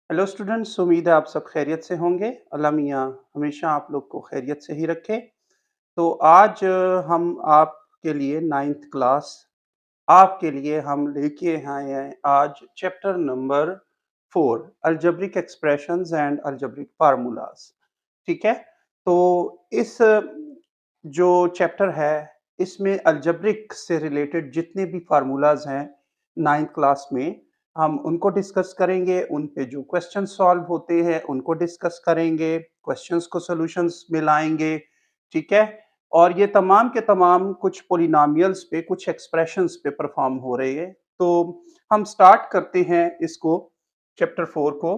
Hello students, उम्मीद है आप सब खैरियत से होंगे। अल्लाह मियाँ हमेशा आप लोग को खैरियत से ही रखे। तो आज हम आपके लिए 9th क्लास आपके लिए हम लेके आए हैं आज chapter number 4 algebraic expressions and algebraic formulas. ठीक है? तो इस जो चैप्टर है इसमें अलजेब्रिक से रिलेटेड जितने भी फार्मूलाज हैं 9th क्लास में हम उनको डिस्कस करेंगे, उन पे जो क्वेश्चन सॉल्व होते हैं उनको डिस्कस करेंगे, क्वेश्चंस को सॉल्यूशंस में लाएँगे, ठीक है? और ये तमाम के तमाम कुछ पॉलिनॉमियल्स पे, कुछ एक्सप्रेशंस पे परफॉर्म हो रहे हैं। तो हम स्टार्ट करते हैं इसको चैप्टर 4 को।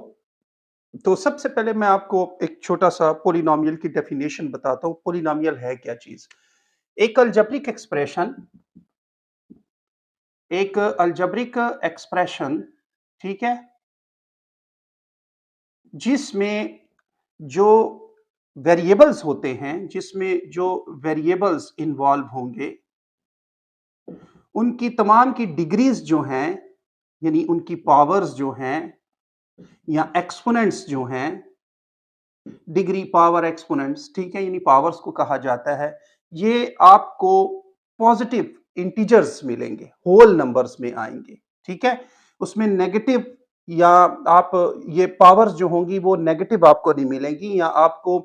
तो सबसे पहले मैं आपको एक छोटा-सा पॉलिनॉमियल की डेफिनेशन बताता हूँ, पॉलिनॉमियल है क्या चीज़? एक अलजेब्रिक एक्सप्रेशन एक अलजेब्रिक एक्सप्रेशन, ठीक है? जिसमें जो वेरिएबल्स होते हैं, जिसमें जो वेरिएबल्स इन्वॉल्व होंगे, उनकी तमाम की डिग्रीज़ जो हैं, यानी उनकी पावर्स जो हैं या एक्सपोनेंट्स जो हैं, डिग्री, पावर, एक्सपोनेंट्स, ठीक है? यानी पावर्स को कहा जाता है। ये आपको पॉजिटिव इंटीजर्स मिलेंगे, होल नंबर्स में आएँगे, ठीक है? उसमें नेगेटिव या आप ये पावर्स जो होंगी वो नेगेटिव आपको नहीं मिलेंगी या आपको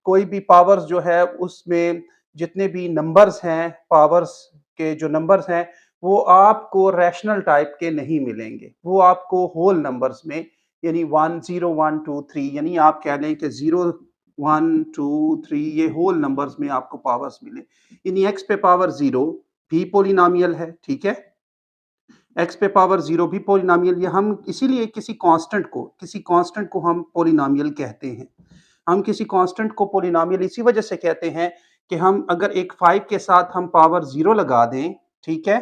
कोई भी पावर्स जो है उसमें जितने भी नंबर्स हैं, पावर्स के जो नंबर्स हैं, वो आपको रैशनल टाइप के नहीं मिलेंगे। वो आपको होल नंबर्स में यानी 1 0 1 2 3 यानी आप कह लें कि 0 1 2 3 ये होल नंबर्स में आपको पावर्स मिले। यानी x पे पावर 0 भी पॉलिनॉमियल है, ठीक है? x पे पावर 0 भी पॉलिनॉमियल ये हम इसीलिए किसी कांस्टेंट को हम पॉलिनॉमियल कहते हैं। हम किसी कांस्टेंट को पॉलिनॉमियल इसी वजह से कहते हैं कि हम अगर एक 5 के साथ हम पावर 0 लगा दें, ठीक है?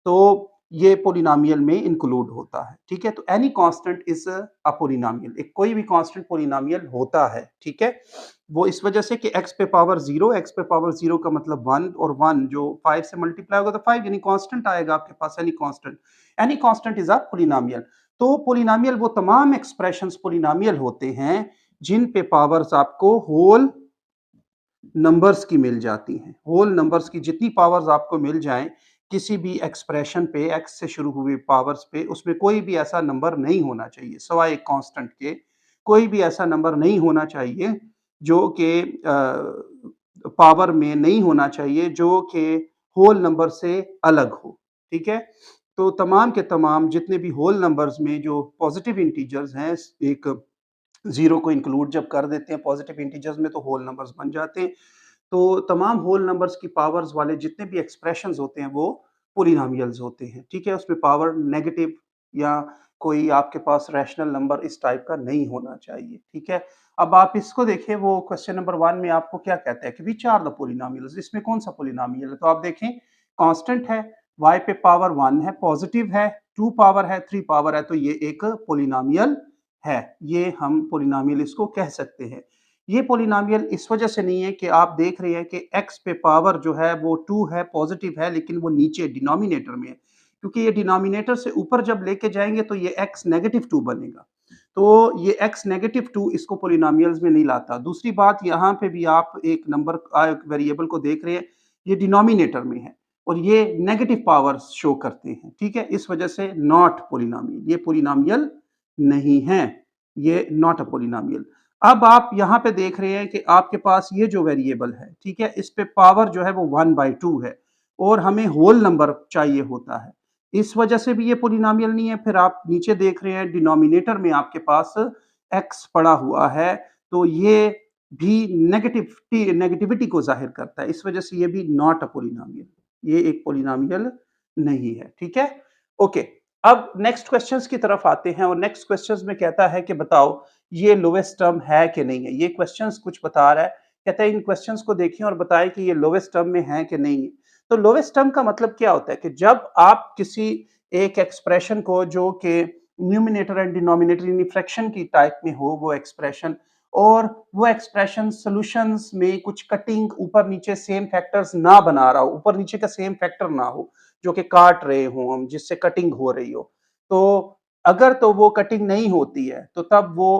तो ये पॉलिनॉमियल में इंक्लूड होता है, ठीक है? तो any constant is a polynomial एक कोई भी कांस्टेंट पॉलिनॉमियल होता है, ठीक है? वो इस वजह से कि x पे पावर 0 का मतलब 1 और 1 जो 5 से मल्टीप्लाई होगा तो 5 यानी कांस्टेंट आएगा आपके पास any constant is a polynomial. तो पॉलिनॉमियल वो तमाम एक्सप्रेशंस पॉलिनॉमियल होते हैं जिन पे पावर्स आपको होल नंबर्स की मिल जाती हैं। होल नंबर्स की जितनी पावर्स आपको मिल जाएँ, किसी भी एक्सप्रेशन पे एक्स से शुरू हुए पावर्स पे, उसमें कोई भी ऐसा नंबर नहीं होना चाहिए, सिवाय एक कांस्टेंट के, कोई भी ऐसा नंबर नहीं होना चाहिए जो कि पावर में नहीं होना चाहिए जो कि होल नंबर से अलग हो, ठीक है? तो तमाम के तमाम जितने भी होल नंबर्स में जो पॉज़िटिव इंटीजर्स हैं, एक 0 को इंक्लूड जब कर देते हैं पॉजिटिव इंटीजर्स में तो होल नंबर्स बन जाते हैं। तो तमाम होल नंबर्स की पावर्स वाले जितने भी एक्सप्रेशंस होते हैं वो पॉलिनॉमियल्स होते हैं, ठीक है? उसमें पावर नेगेटिव या कोई आपके पास रैशनल नंबर इस टाइप का नहीं होना चाहिए, ठीक है? अब आप इसको देखिए वो क्वेश्चन नंबर 1 में आपको क्या कहता है कि व्हिच आर द पॉलिनॉमियल्स इसमें कौन-सा पॉलिनॉमियल है? तो आप देखें कांस्टेंट है, y पे पावर 1 है, पॉजिटिव है, 2 पावर है, 3 पावर है तो ये एक पॉलिनॉमियल है। ये हम पॉलिनॉमियल इसको कह सकते हैं। ये पॉलिनॉमियल इस वजह से नहीं है कि आप देख रहे हैं कि x पे पावर जो है वो 2 है, पॉजिटिव है लेकिन वो नीचे डिनोमिनेटर में है। क्योंकि ये डिनोमिनेटर से ऊपर जब लेके जाएँगे तो ये x नेगेटिव 2 बनेगा। तो ये x नेगेटिव 2 इसको पॉलिनॉमियल्स में नहीं लाता। दूसरी बात यहाँ पे भी आप एक नंबर एक वेरिएबल को देख रहे हैं, ये डिनोमिनेटर में है और ये नेगेटिव पावर्स शो करते हैं, ठीक है? इस वजह से नॉट पॉलिनॉमियल ये पॉलिनॉमियल नहीं है, ये नॉट अ पॉलिनॉमियल। अब आप यहाँ पे देख रहे हैं कि आपके पास ये जो वेरिएबल है, ठीक है? इस पे पावर जो है वो 1/2 है और हमें होल नंबर चाहिए होता है। इस वजह से भी ये पॉलिनॉमियल नहीं है। फिर आप नीचे देख रहे हैं डिनोमिनेटर में आपके पास x पड़ा हुआ है, तो ये भी नेगेटिविटी को ज़ाहिर करता है। इस वजह से ये भी नॉट अ पॉलिनॉमियल ये एक पॉलिनॉमियल नहीं है, ठीक है? ओके। अब नेक्स्ट क्वेश्चंस की तरफ आते हैं और नेक्स्ट क्वेश्चंस में कहता है कि बताओ ये लोवेस्ट टर्म है कि नहीं है? ये क्वेश्चंस कुछ बता रहा है। कहता है इन क्वेश्चंस को देखिए और बताएं कि ये लोवेस्ट टर्म में है कि नहीं है। तो लोवेस्ट टर्म का मतलब क्या होता है कि जब आप किसी एक एक्सप्रेशन को जो कि न्यूमिनेटर एंड डिनोमिनेटर यानी फ्रैक्शन की टाइप में हो वो एक्सप्रेशन और वो एक्सप्रेशन सॉल्यूशंस में कुछ कटिंग ऊपर नीचे सेम फैक्टर्स ना बना रहा हो, ऊपर नीचे का सेम फैक्टर ना हो जो कि काट रहे हो हम जिससे कटिंग हो रही हो। तो अगर तो वो कटिंग नहीं होती है तो तब वो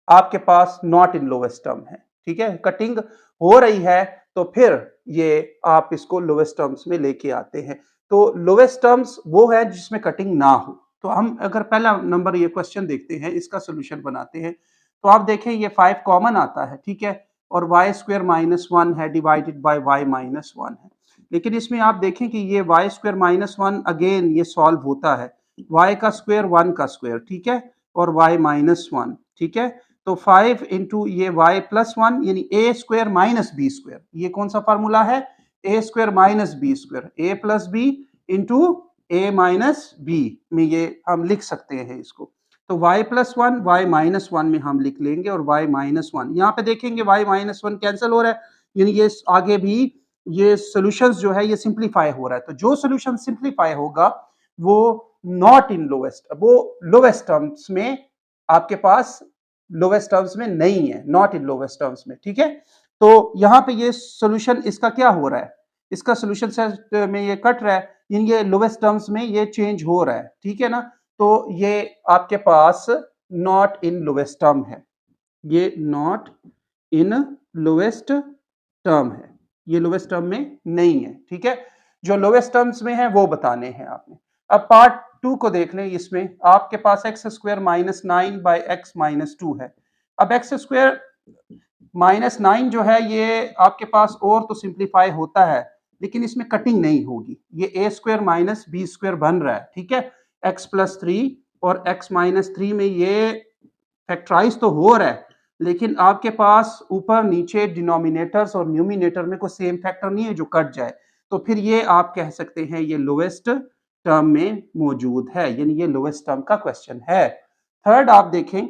आपके पास नॉट इन लोवेस्ट टर्म है। ठीक है, कटिंग हो रही है तो फिर ये आप इसको लोवेस्ट टर्म्स में लेके आते हैं। तो लोवेस्ट टर्म्स वो है जिसमें कटिंग ना हो। तो हम अगर पहला नंबर ये क्वेश्चन देखते हैं, इसका सोल्यूशन बनाते हैं, तो आप देखें ये 5 कॉमन आता है, ठीक है, और वाई स्क्वायर माइनस वन है divided by y minus one है। लेकिन इसमें आप देखें कि ये y square minus one again ये सॉल्व होता है, वाई का स्क्वायर वन का स्क्वायर, ठीक है, और वाई माइनस वन, ठीक है। तो 5 इंटू ये y प्लस वन यानी a square minus b square, ये कौन सा फार्मूला है, a square minus b square, a plus b into a minus b में ये हम लिख सकते हैं इसको। तो y plus one y minus one में हम लिख लेंगे और y माइनस वन, यहाँ पे देखेंगे y माइनस वन कैंसिल हो रहा है, यानी ये आगे भी ये सोल्यूशंस जो है ये सिंप्लीफाई हो रहा है। तो जो सोल्यूशन सिंप्लीफाई होगा वो नॉट इन लोवेस्ट, वो लोवेस्ट टर्म्स में आपके पास लोवेस्ट टर्म्स में नहीं है, नॉट इन लोवेस्ट टर्म्स में, ठीक है। तो यहां पे ये सॉल्यूशन इसका क्या हो रहा है, इसका सॉल्यूशन सेट में ये कट रहा है, यानी ये लोवेस्ट टर्म्स में ये चेंज हो रहा है, ठीक है ना। तो ये आपके पास नॉट इन लोवेस्ट टर्म है, ये नॉट इन लोवेस्ट टर्म है, ये लोवेस्ट टर्म में नहीं है, ठीक है। जो लोवेस्ट टर्म्स में है वो बताने हैं आपने। अब पार्ट टू को देख लें, इसमें आपके पास x square minus nine by x minus two है। अब एक्स स्क्वायर माइनस नाइन जो है ये आपके पास और तो सिंप्लीफाई होता है लेकिन इसमें कटिंग नहीं होगी, ये a square minus b square बन रहा है, ठीक है, एक्स प्लस थ्री और एक्स माइनस थ्री में ये फैक्टराइज तो हो रहा है लेकिन आपके पास ऊपर नीचे डिनोमिनेटर्स और न्यूमिनेटर में कोई सेम फैक्टर नहीं है जो कट जाए, तो फिर ये आप कह सकते हैं ये लोवेस्ट टर्म में मौजूद है, यानी ये लोवेस्ट टर्म का क्वेश्चन है। थर्ड आप देखें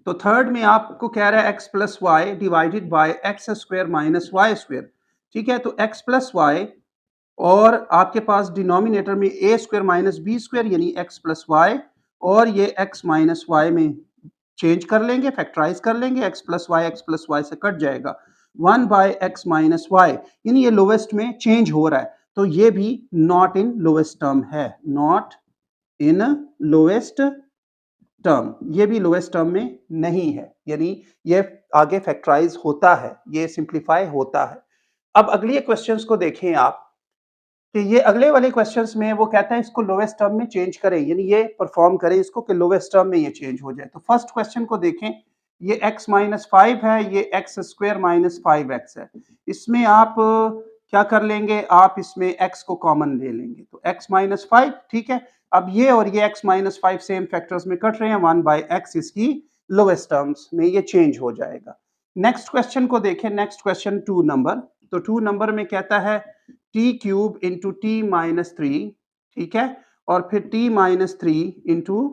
तो थर्ड में आपको कह रहा है x plus y divided by x square minus y square, ठीक है। तो एक्स प्लस वाई और आपके पास डिनोमिनेटर में a square minus b square यानी एक्स प्लस वाई, और ये एक्स माइनस वाई में चेंज कर लेंगे, फैक्टराइज कर लेंगे, एक्स प्लस वाई से कट जाएगा, one by x minus y, यानी ये लोवेस्ट में चेंज हो रहा है, तो ये भी नॉट इन लोवेस्ट टर्म है, नॉट इन लोवेस्ट टर्म, ये भी लोवेस्ट टर्म में नहीं है, यानी ये आगे फैक्टराइज होता है, ये सिंप्लीफाई होता है। अब अगले क्वेश्चंस को देखें आप कि ये अगले वाले क्वेश्चंस में वो कहता है इसको लोवेस्ट टर्म में चेंज करें, यानी ये परफॉर्म करें इसको कि लोवेस्ट टर्म में ये चेंज हो जाए। तो फर्स्ट क्वेश्चन को देखें, ये x माइनस फाइव है, ये x square minus five x है, इसमें आप क्या कर लेंगे, आप इसमें x को कॉमन ले लेंगे, तो x माइनस फाइव, ठीक है। अब ये और ये x minus five same factors में कट रहे हैं, वन बाई एक्स इसकी लोवेस्ट टर्म्स में ये चेंज हो जाएगा। नेक्स्ट क्वेश्चन को देखें, नेक्स्ट क्वेश्चन टू नंबर, तो टू नंबर में कहता है T cube into T minus three, ठीक है, और फिर T minus three into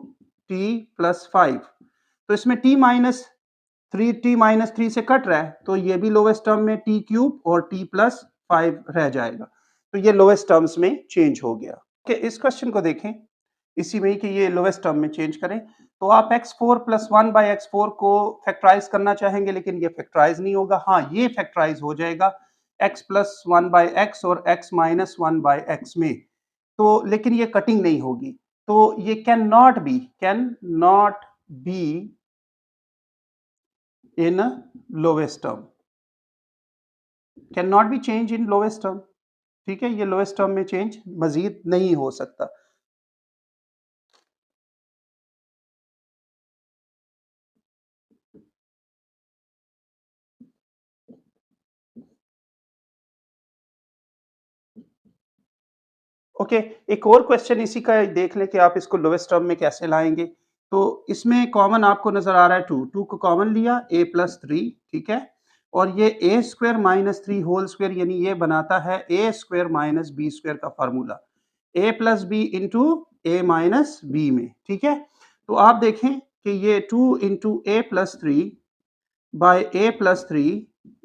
T plus five, तो इसमें टी माइनस थ्री से कट रहा है तो ये भी लोवेस्ट टर्म में टी क्यूब और टी प्लस फाइव रह जाएगा, तो ये लोवेस्ट टर्म्स में चेंज हो गया। ओके, इस क्वेश्चन को देखें इसी में कि ये लोवेस्ट टर्म में चेंज करें, तो आप x4 plus one by x four को फैक्टराइज करना चाहेंगे लेकिन ये फैक्टराइज नहीं होगा, हाँ ये फैक्टराइज हो जाएगा x plus one by x और x minus one by x में, तो लेकिन ये कटिंग नहीं होगी, तो ये can not be in lowest term, can not be change in lowest term, ठीक है, ये लोवेस्ट टर्म में चेंज मजीद नहीं हो सकता। ओके, एक और क्वेश्चन इसी का देख लें कि आप इसको लोवेस्ट टर्म में कैसे लाएंगे। तो इसमें कॉमन आपको नजर आ रहा है टू, टू को कॉमन लिया, a प्लस थ्री, ठीक है, और ये a square minus three whole square यानी ये बनाता है a square minus b square का formula, a plus b into a minus b में, ठीक है। तो आप देखें कि ये two into a plus three by a plus three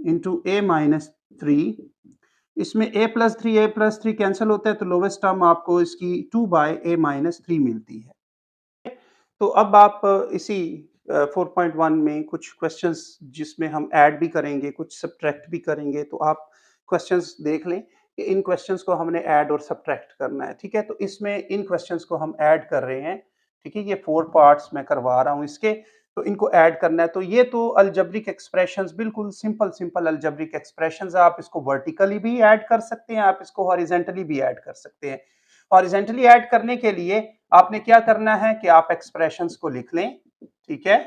into a minus three, इसमें a प्लस थ्री कैंसिल होता है तो लोवेस्ट टर्म आपको इसकी two by a minus three मिलती है। तो अब आप इसी 4.1 में कुछ क्वेश्चंस जिसमें हम ऐड भी करेंगे कुछ सब्ट्रैक्ट भी करेंगे, तो आप क्वेश्चंस देख लें इन क्वेश्चंस को हमने ऐड और सब्ट्रैक्ट करना है, ठीक है। तो इसमें इन क्वेश्चंस को हम ऐड कर रहे हैं, ठीक है। ये 4 पार्ट्स मैं करवा रहा हूँ इसके, तो इनको ऐड करना है। तो ये तो अलजेब्रिक एक्सप्रेशंस, बिल्कुल सिंपल सिंपल अलजेब्रिक एक्सप्रेशंस। आप इसको वर्टिकली भी ऐड कर सकते हैं, आप इसको हॉरिजॉन्टली भी ऐड कर सकते हैं। हॉरिजॉन्टली ऐड करने के लिए आपने क्या करना है कि आप एक्सप्रेशंस को लिख लें, ठीक है।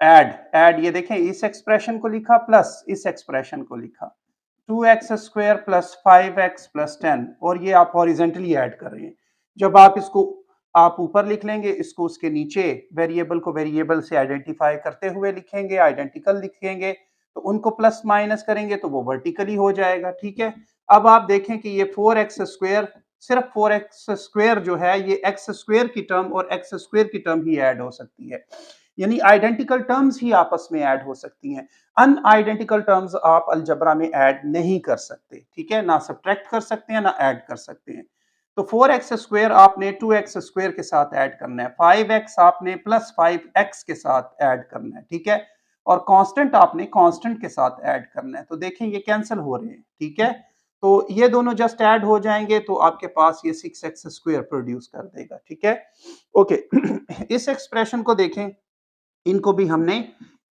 ऐड ये देखें, इस एक्सप्रेशन को लिखा प्लस इस एक्सप्रेशन को लिखा, 2x square plus 5x plus 10, और ये आप हॉरिजॉन्टली ऐड कर रहे हैं। जब आप इसको आप ऊपर लिख लेंगे, इसको उसके नीचे वेरिएबल को वेरिएबल से आइडेंटिफाई करते हुए लिखेंगे, आइडेंटिकल लिखेंगे, तो उनको प्लस माइनस करेंगे तो वो वर्टिकली हो जाएगा, ठीक है। अब आप देखें कि ये 4x स्क्वायर, सिर्फ 4x स्क्वायर जो है ये x स्क्वायर की टर्म और x स्क्वायर की टर्म ही ऐड हो सकती है, यानी आइडेंटिकल टर्म्स ही आपस में ऐड हो सकती हैं। अनआइडेंटिकल टर्म्स आप अलजबरा में ऐड नहीं कर सकते, ठीक है। ना सब्ट्रैक्ट कर सकते हैं ना ऐड कर सकते हैं। तो 4x स्क्वायर आपने 2x स्क्वायर के साथ ऐड करना है, 5x आपने प्लस 5x के साथ ऐड करना है, ठीक है। और कांस्टेंट आपने कांस्टेंट के साथ ऐड करना है। तो देखें ये कैंसिल हो रहे हैं, ठीक है। तो ये दोनों जस्ट ऐड हो जाएंगे तो आपके पास ये 6x स्क्वायर प्रोड्यूस कर देगा, ठीक है। ओके इस एक्सप्रेशन को देखें, इनको भी हमने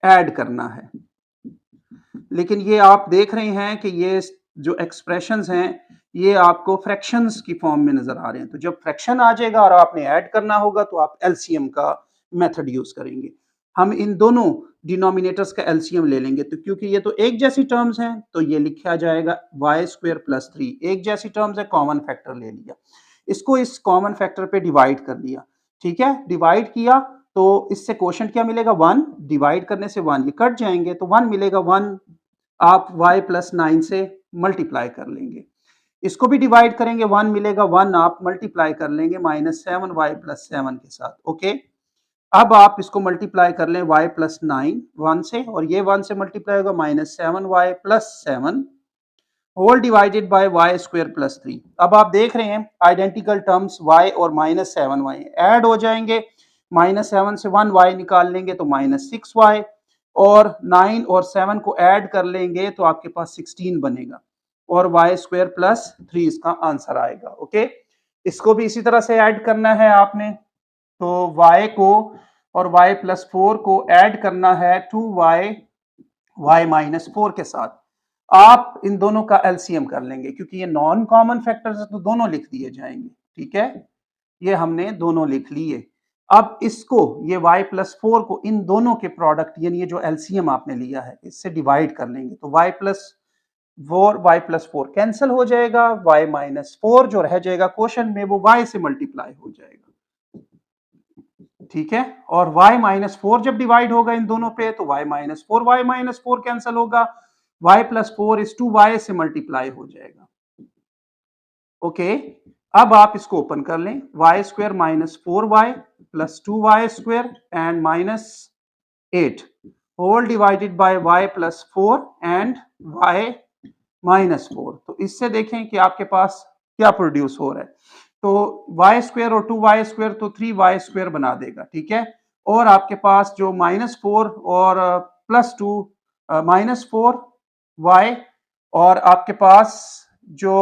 ऐड करना है, लेकिन ये आप देख रहे हैं कि ये जो एक्सप्रेशंस हैं ये आपको फ्रैक्शंस की फॉर्म में नजर आ रहे हैं। तो जब फ्रैक्शन आ जाएगा और आपने ऐड करना होगा तो आप एलसीएम का मेथड यूज करेंगे। हम इन दोनों डिनोमिनेटर्स का एलसीएम ले लेंगे, तो क्योंकि ये तो एक जैसी टर्म्स हैं तो ये लिखा जाएगा y स्क्वायर प्लस 3, एक जैसी टर्म्स है, कॉमन फैक्टर ले लिया, इसको इस कॉमन फैक्टर पे डिवाइड कर लिया, ठीक है। डिवाइड किया तो इससे क्वोशंट क्या मिलेगा, 1, डिवाइड करने से 1 ये कट जाएंगे तो 1 मिलेगा, 1 आप y प्लस 9 से मल्टीप्लाई कर लेंगे, इसको भी डिवाइड करेंगे, 1 मिलेगा, 1 आप मल्टीप्लाई कर लेंगे माइनस 7y प्लस 7 के साथ, ओके। अब आप इसको मल्टीप्लाई कर लें y प्लस 9 1 से, और ये 1 से मल्टीप्लाई होगा minus 7y plus 7 whole divided by y square plus 3। अब आप देख रहे हैं आइडेंटिकल टर्म्स y और माइनस 7y ऐड हो जाएंगे, माइनस 7 से 1y निकाल लेंगे तो माइनस 6y, और 9 और 7 को ऐड कर लेंगे तो आपके पास 16 बनेगा, और y स्क्वायर प्लस 3 इसका आंसर आएगा, ओके। इसको भी इसी तरह से ऐड करना है आपने, तो y को और y प्लस 4 को ऐड करना है 2y y माइनस 4 के साथ। आप इन दोनों का एलसीएम कर लेंगे, क्योंकि ये नॉन कॉमन फैक्टर्स है तो दोनों लिख दिए जाएंगे, ठीक है। ये हमने दोनों लिख लिए। अब इसको ये y प्लस 4 को इन दोनों के प्रोडक्ट, यानी ये जो एलसीएम आपने लिया है इससे डिवाइड कर लेंगे, तो y प्लस 4 कैंसिल हो जाएगा, y माइनस 4 जो रह जाएगा क्वोशंट में वो y से मल्टीप्लाई हो जाएगा, ठीक है। और y माइनस 4 जब डिवाइड होगा इन दोनों पे तो y माइनस 4 कैंसिल होगा, y प्लस 4 इस 2y से मल्टीप्लाई हो जाएगा, ओके। अब आप इसको ओपन कर लें, y square minus 4y plus 2y square and minus 8 whole divided by y plus 4 and y minus 4। तो इससे देखें कि आपके पास क्या प्रोड्यूस हो रहा है, तो y स्क्वायर और 2y स्क्वायर तो 3y स्क्वायर बना देगा, ठीक है। और आपके पास जो माइनस 4 और प्लस 2 माइनस 4y, और आपके पास जो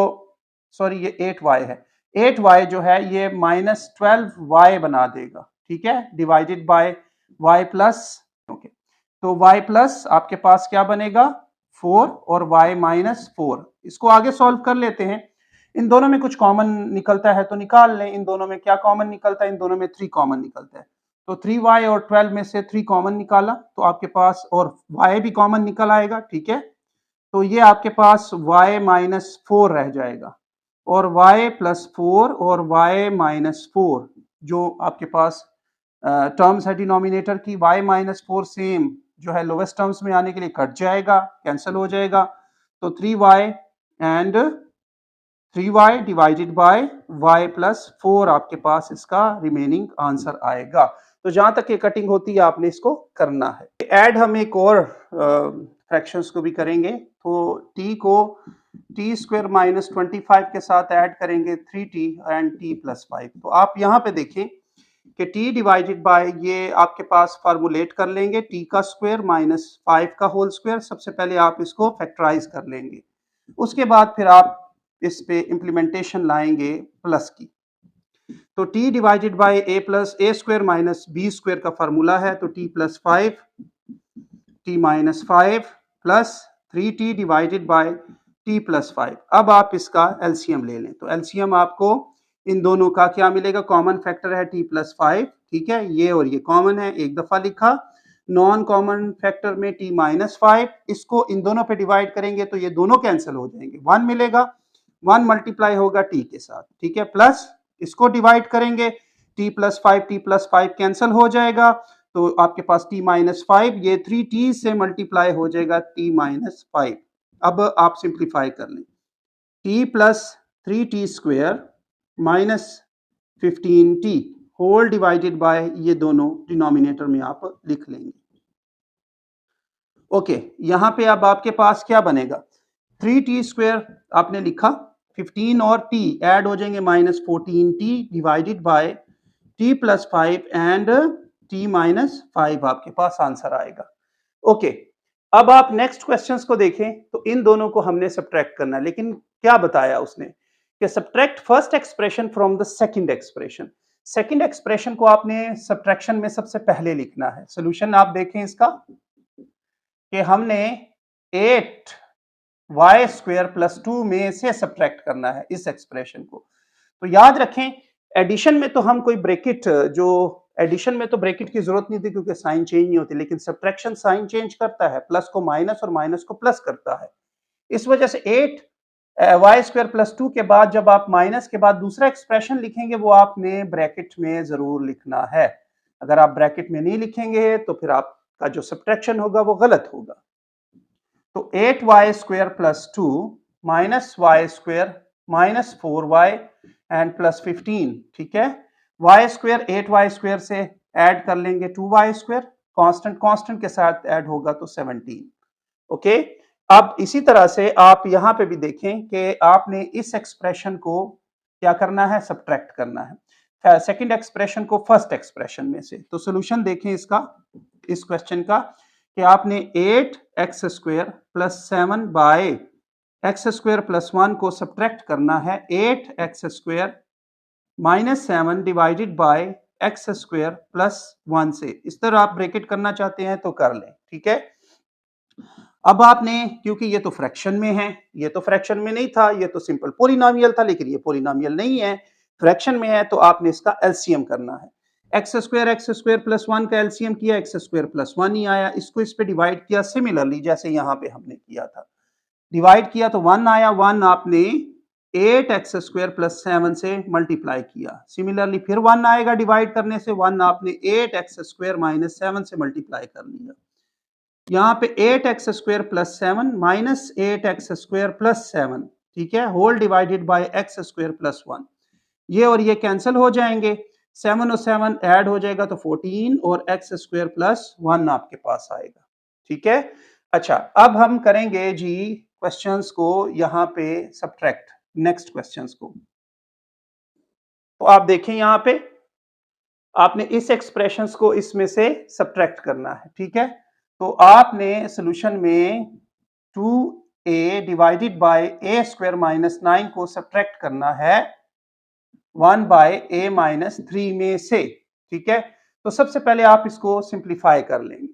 सॉरी ये 8y है, 8y जो है ये माइनस 12y बना देगा, ठीक है, divided by y plus, okay. तो y प्लस आपके पास क्या बनेगा 4 और y माइनस 4। इसको आगे सॉल्व कर लेते हैं, इन दोनों में कुछ कॉमन निकलता है तो निकाल लें। इन दोनों में क्या कॉमन निकलता है, इन दोनों में 3 कॉमन निकलता है, तो 3y और 12 में से 3 कॉमन निकाला तो आपके पास, और y भी कॉमन निकल आएगा, ठीक है। तो ये आपके पास y माइनस 4 रह जाएगा, और y प्लस 4 और y माइनस 4 जो आपके पास टर्म्स है डिनोमिनेटर की, y माइनस 4 सेम जो है लोवेस्ट टर्म्स में आने के लिए कट जाएगा, कैंसिल हो जाएगा, तो 3y and 3y divided by y plus 4 आपके पास इसका रिमेनिंग आंसर आएगा। तो जहां तक ये कटिंग होती है आपने इसको करना है। ऐड हम एक और फ्रैक्शंस को भी करेंगे, तो t को t स्क्वायर माइनस 25 के साथ ऐड करेंगे 3t एंड t प्लस 5। तो आप यहाँ पे देखें कि t डिवाइडेड बाय ये आपके पास फार्मूलेट कर लेंगे, t का स्क्वायर माइनस 5 का होल स्क्वायर। सबसे पहले आप इसको फैक्टराइज कर लेंगे, उसके बाद फिर आप इस पे इम्प्लीमेंटेशन लाएंगे प्लस की। तो t divided by a plus a square minus b square का फॉर्मूला है, तो t plus 5 t minus 5 plus 3t divided by t plus 5। अब आप इसका एलसीएम ले लें, तो एलसीएम आपको इन दोनों का क्या मिलेगा, कॉमन फैक्टर है t प्लस 5, ठीक है, ये और ये कॉमन है, एक दफा लिखा। नॉन कॉमन फैक्टर में t माइनस 5, इसको इन दोनों पे डिवाइड करेंगे तो ये दोनों कैंसिल हो जाएंगे, 1 मिलेगा, 1 मल्टीप्लाई होगा t के साथ, ठीक है, प्लस इसको डिवाइड करेंगे t प्लस 5 कैंसिल हो जाएगा, तो आपके पास t माइनस 5, ये 3t से मल्टीप्लाई हो जाएगा t माइनस 5। अब आप सिंप्लीफाई कर लें, t plus 3t square minus 15t whole divided by, ये दोनों डिनोमिनेटर में आप लिख लेंगे। ओके, यहां पे अब आपके पास क्या बनेगा, 3t स्क्वायर आपने लिखा, 15 और t ऐड हो जाएंगे minus 14t divided by t plus 5 and t minus 5 आपके पास आंसर आएगा। ओके, अब आप नेक्स्ट क्वेश्चंस को देखें, तो इन दोनों को हमने सब्ट्रैक्ट करना है, लेकिन क्या बताया उसने कि subtract first expression from the second expression. Second expression को आपने सब्ट्रैक्शन में सबसे पहले लिखना है। सोल्यूशन आप देखें इसका कि हमने 8y स्क्वायर प्लस 2 में से सब्ट्रैक्ट करना है इस एक्सप्रेशन को। तो याद रखें, एडिशन में तो हम कोई ब्रैकेट, जो एडिशन में तो ब्रैकेट की जरूरत नहीं थी क्योंकि साइन चेंज नहीं होती, लेकिन सब्ट्रैक्शन साइन चेंज करता है, प्लस को माइनस और माइनस को प्लस करता है। इस वजह से 8y स्क्वायर प्लस 2 के बाद जब आप माइनस के बाद दूसरा एक्सप्रेशन लिखेंगे वो आपने ब्रैकेट में जरूर लिखना है। अगर आप ब्रैकेट में नहीं लिखेंगे तो फिर आपका जो सब्ट्रैक्शन होगा वो गलत होगा। तो 8y square plus 2 minus y square minus 4y and plus 15, ठीक है, y स्क्वायर 8y स्क्वायर से ऐड कर लेंगे 2y स्क्वायर, कांस्टेंट कांस्टेंट के साथ ऐड होगा तो 17। ओके, अब इसी तरह से आप यहां पे भी देखें कि आपने इस एक्सप्रेशन को क्या करना है, सब्ट्रैक्ट करना है सेकंड एक्सप्रेशन को फर्स्ट एक्सप्रेशन में से। तो सॉल्यूशन देखें इसका, इस क्वेश्चन का, कि आपने 8x square plus 7 by x square plus 1 को सब्ट्रैक्ट करना है 8x square minus 7 divided by x square plus 1 से। इस तरह आप ब्रैकेट करना चाहते हैं तो कर लें, ठीक है। अब आपने, क्योंकि ये तो फ्रैक्शन में है, ये तो फ्रैक्शन में नहीं था, ये तो सिंपल पॉलिनोमियल था, लेकिन ये पॉलिनोमियल नहीं है, फ्रैक्शन में है, तो आपने इसका एलसीएम करना है। एक्स स्क्वायर प्लस 1 का एलसीएम किया, एक्स स्क्वायर प्लस 1 ही आया, इसको इस पे डिवाइड किया सिमिलरली जैसे यहाँ पे हमने किया था, डिवाइड किया तो 1 आया, 1 आपने 8x स्क्वायर प्लस 7 से मल्टीप्लाई किया, सिमिलरली फिर 1 आएगा डिवाइड करने से, 1 आपने 8x स्क्वायर माइनस 7 से मल्टीप्लाई कर लिया, यहाँ पे 8x square plus 7 minus 8x square plus 7, ठीक है, whole divided by x square plus 1, ये और ये कैंसिल हो जाएंगे, 7 और 7 ऐड हो जाएगा तो 14 और x स्क्वायर प्लस 1 आपके पास आएगा, ठीक है। अच्छा, अब हम करेंगे जी क्वेश्चंस को यहाँ पे सब्ट्रैक्ट, नेक्स्ट क्वेश्चंस को। तो आप देखें यहाँ पे आपने इस एक्सप्रेशंस को इसमें से सब्ट्रैक्ट करना है, ठीक है। तो आपने सॉल्यूशन में 2a divided by a square minus 9 को सब्ट्रैक्ट करना है 1 बाय a माइनस 3 में से, ठीक है। तो सबसे पहले आप इसको सिंप्लीफाई कर लेंगे।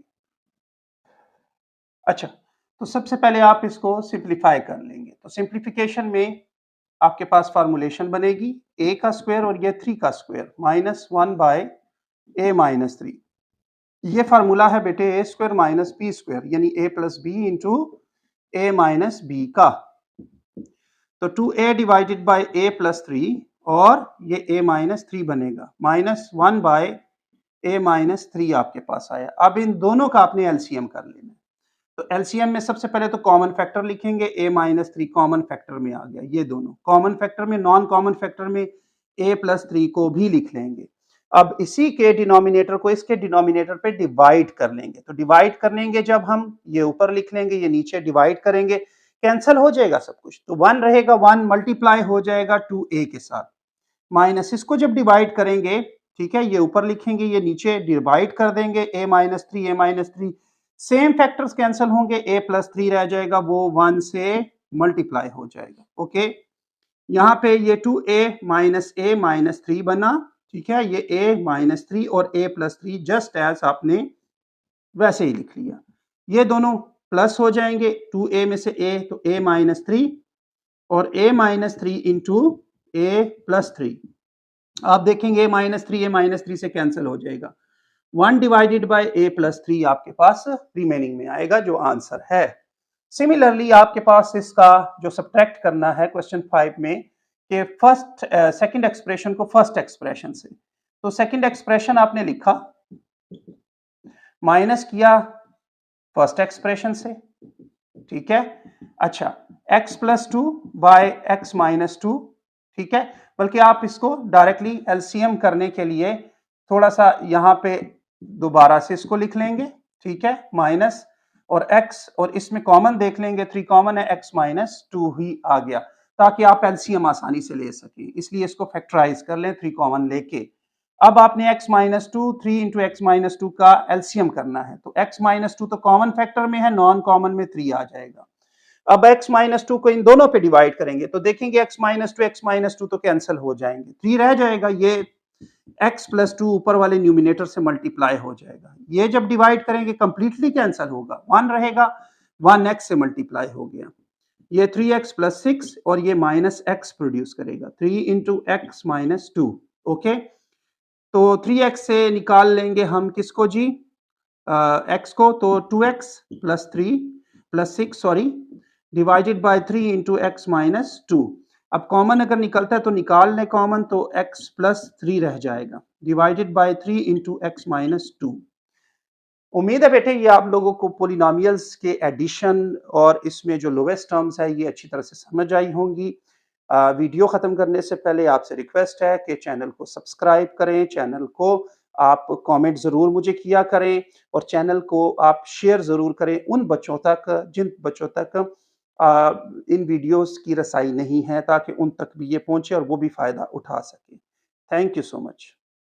अच्छा, तो सबसे पहले आप इसको सिंप्लीफाई कर लेंगे, तो सिंप्लीफिकेशन में आपके पास फार्मूलेशन बनेगी a का स्क्वायर और ये 3 का square minus 1 by a minus 3। ये फार्मूला है बेटे a square minus b square, यानी a plus b into a minus b का। तो 2a divided by a plus 3 और ये a माइनस 3 बनेगा, माइनस 1 बाय a माइनस 3 आपके पास आया। अब इन दोनों का आपने एलसीएम कर लेना है। तो एलसीएम में सबसे पहले तो कॉमन फैक्टर लिखेंगे, a माइनस 3 कॉमन फैक्टर में आ गया, ये दोनों कॉमन फैक्टर में, नॉन कॉमन फैक्टर में a प्लस 3 को भी लिख लेंगे। अब इसी के डिनोमिनेटर को इसके डिनोमिनेटर पे डिवाइड कर लेंगे, तो डिवाइड कर लेंगे जब हम, ये ऊपर लिख लेंगे, ये नीचे डिवाइड करेंगे, कैंसिल हो जाएगा सब कुछ, तो 1 रहेगा, 1 मल्टीप्लाई हो जाएगा 2a के साथ, माइनस इसको जब डिवाइड करेंगे, ठीक है, ये ऊपर लिखेंगे, ये नीचे डिवाइड कर देंगे, a minus 3 same factors cancel होंगे, a प्लस 3 रह जाएगा, वो 1 से मल्टीप्लाई हो जाएगा। ओके, यहाँ पे ये 2a - 3 बना, ठीक है, ये a - 3 और a+3 जस्ट एज आपने वैसे ही लिख लिया। ये दोनों प्लस हो जाएंगे, 2a में से a तो a-3 और a-3 इंटू a+3। आप देखेंगे a-3 से कैंसिल हो जाएगा। 1 डिवाइडेड बाय a+3 आपके पास रिमेनिंग में आएगा जो आंसर है। सिमिलरली आपके पास इसका जो सब्ट्रैक्ट करना है क्वेश्चन 5 में कि फर्स्ट सेकंड एक्सप्रेशन को फर्स्ट एक्सप्रेशन से, तो सेकंड एक्सप्रेशन आपने लिखा, माइनस किया फर्स्ट एक्सप्रेशन से, ठीक है। अच्छा, x+2 बाय x-2, ठीक है, बल्कि आप इसको डायरेक्टली एलसीएम करने के लिए थोड़ा सा यहां पे दोबारा से इसको लिख लेंगे, ठीक है, माइनस और x और इसमें कॉमन देख लेंगे, 3 कॉमन है, x-2 ही आ गया ताकि आप एलसीएम आसानी से ले सकें, इसलिए इसको फैक्टराइज कर लें 3 कॉमन लेके। अब आपने x-2 3 इंटू x-2 का एलसीएम करना है, तो x-2 तो कॉमन फैक्टर में है, नॉन कॉमन में 3 आ जाएगा। अब x-2 को इन दोनों पे डिवाइड करेंगे तो देखेंगे x-2 तो कैंसिल हो जाएंगे, 3 रह जाएगा, ये x+2 ऊपर वाले न्यूमिनेटर से मल्टीप्लाई हो जाएगा। ये जब डिवाइड करेंगे कंप्लीटली कैंसिल होगा, 1 रहेगा, 1x से मल्टीप्लाई हो गया, ये 3x + 6 और ये -x प्रोड्यूस करेगा, 3 इंटू x-2। ओके, तो 3x से निकाल लेंगे हम किसको जी, x को, तो 2x + 3 + 6 sorry divided by 3 into x-2। अब कॉमन अगर निकलता है तो निकाल लें कॉमन, तो x+3 रह जाएगा, डिवाइडेड बाय 3 इंटू x-2। उम्मीद है बेटे ये आप लोगों को पोलिनोमियल्स के एडिशन और इसमें जो लोएस्ट टर्म्स है ये अच्छी तरह से समझ आई होंगी। वीडियो ख़त्म करने से पहले आपसे रिक्वेस्ट है कि चैनल को सब्सक्राइब करें, चैनल को आप कमेंट ज़रूर मुझे किया करें और चैनल को आप शेयर ज़रूर करें उन बच्चों तक जिन बच्चों तक इन वीडियोस की रसाई नहीं है, ताकि उन तक भी ये पहुंचे और वो भी फ़ायदा उठा सकें। Thank you so much.